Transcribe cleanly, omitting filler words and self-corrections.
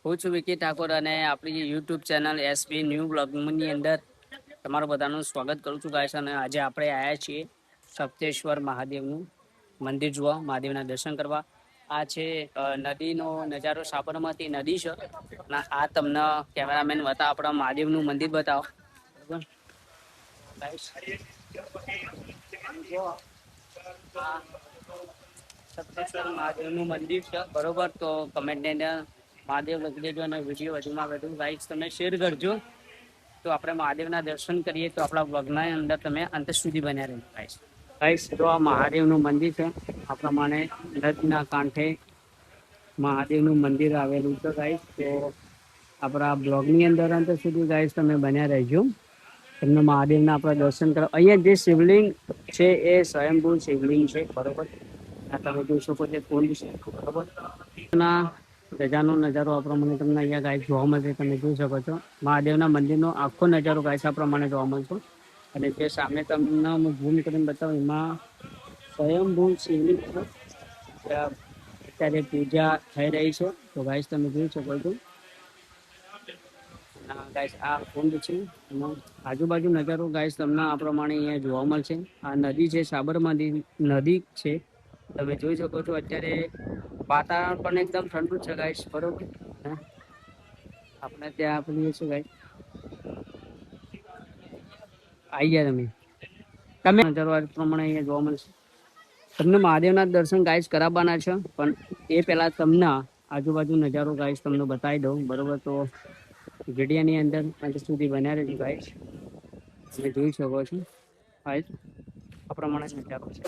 હું છું વિકી ઠાકોર અને આપણી યુટ્યુબ ચેનલ એસપી ન્યૂ બ્લોગની અંદર તમારું બધાનું સ્વાગત કરું છું ગાઈસ. અને આજે આપણે આવ્યા છીએ સપ્તેશ્વર મહાદેવનું મંદિર જોવા, મહાદેવના દર્શન કરવા. આ છે નદીનો નજારો, સાબરમતી નદી છે. અને આ તમને કેમેરામેન બતાવો, આપણા મહાદેવનું મંદિર બતાવો. બરાબર ગાઈસ, આ સપ્તેશ્વર મહાદેવનું મંદિર છે. બરોબર, તો કમેન્ટની અંદર મહાદેવ લખી દેજો અને વિડીયો વધુમાં વધુ લાઈક તમે શેર કરજો. તો આપણે મહાદેવના દર્શન કરીએ. તો આપણા વ્લોગના અંદર તમે અંત સુધી બન્યા રહેજો ગાઈસ. ગાઈસ, તો આ મહાદેવનું મંદિર છે. આ પ્રમાણે નદીના કાંઠે મહાદેવનું મંદિર આવેલું છે ગાઈસ. તો આપણા બ્લોગની અંદર અંત સુધી ગાઈસ તમે બન્યા રહેજો. તમને મહાદેવના આપણે દર્શન કરો. અહીંયા જે શિવલિંગ છે એ સ્વયંભૂ શિવલિંગ છે. બરોબર, આ તમે જોઈ શકો છો કુંડ છે. બરોબર, ગજાનો નજારો આ પ્રમાણે તમને અહીંયા ગાય જોવા મળશે. તમે જોઈ શકો છો મહાદેવના મંદિરનો આખો નજારો ગાય આ પ્રમાણે જોવા મળશે. અને જે સામે તમને હું ઝૂમ કરીને બતાવું, એમાં સ્વયંભૂ શિવલિંગ અત્યારે પૂજા થઈ રહી છે. તો ગાઈસ તમે જોઈ શકો છો ગાઈસ આ કુંડ છે. આજુબાજુ નજારો ગાઈસ તમને આ પ્રમાણે અહીંયા જોવા મળશે. આ નદી છે, સાબરમતી નદી છે. તમે જોઈ શકો છો અત્યારે વાતાવરણ પણ એકદમ ઠંડુ છે ગાઈસ. બરોબર, આપણે ત્યાં આપણી છે ગાઈસ. આવી ગયા તમે નજારો આ પ્રમાણે અહીંયા જોવા મળશે. તમને મહાદેવના દર્શન ગાઈસ કરાવવાના છે, પણ એ પહેલા તમને આજુબાજુ નજારો ગાઈસ તમને બતાવી દઉં. બરોબર, તો વિડીયોની અંદર અંત સુધી બન્યા રહેજો ગાઈસ. તમે જોઈ શકો છો ગાઈસ આ પ્રમાણે નજારો છે.